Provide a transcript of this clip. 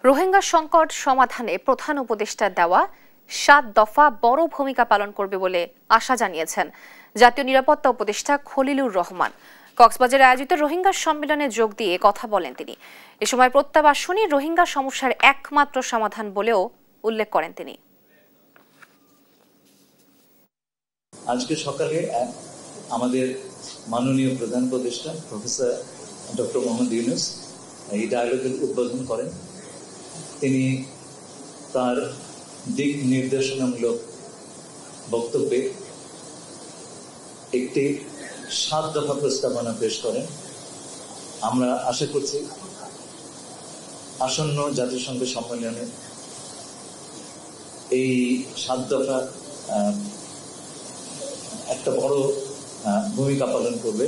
রোহিঙ্গা সংকট সমাধানে প্রধান উপদেষ্টার দেওয়া ৭ দফা বড় ভূমিকা পালন করবে বলে আশা জানিয়েছেন জাতীয় নিরাপত্তা উপদেষ্টা খলিলুর রহমান। কক্সবাজারে আয়োজিত রোহিঙ্গা সম্মেলনে যোগ দিয়ে কথা বলেন তিনি। এ সময় প্রত্যাবাসনই রোহিঙ্গা সমস্যার একমাত্র সমাধান বলেও উল্লেখ করেন তিনি। আজকে সকালে আমাদের মাননীয় প্রধান উপদেষ্টা প্রফেসর ডক্টর মোহাম্মদ ইউনূস এই ডায়ালগের উদ্বোধন করেন। তিনি তার দিক নির্দেশনামূলক বক্তব্যে একটি ৭ দফা প্রস্তাবনা পেশ করেন। আমরা আশা করছি আসন্ন জাতিসংঘ সম্মেলনে এই ৭ দফা একটা বড় ভূমিকা পালন করবে।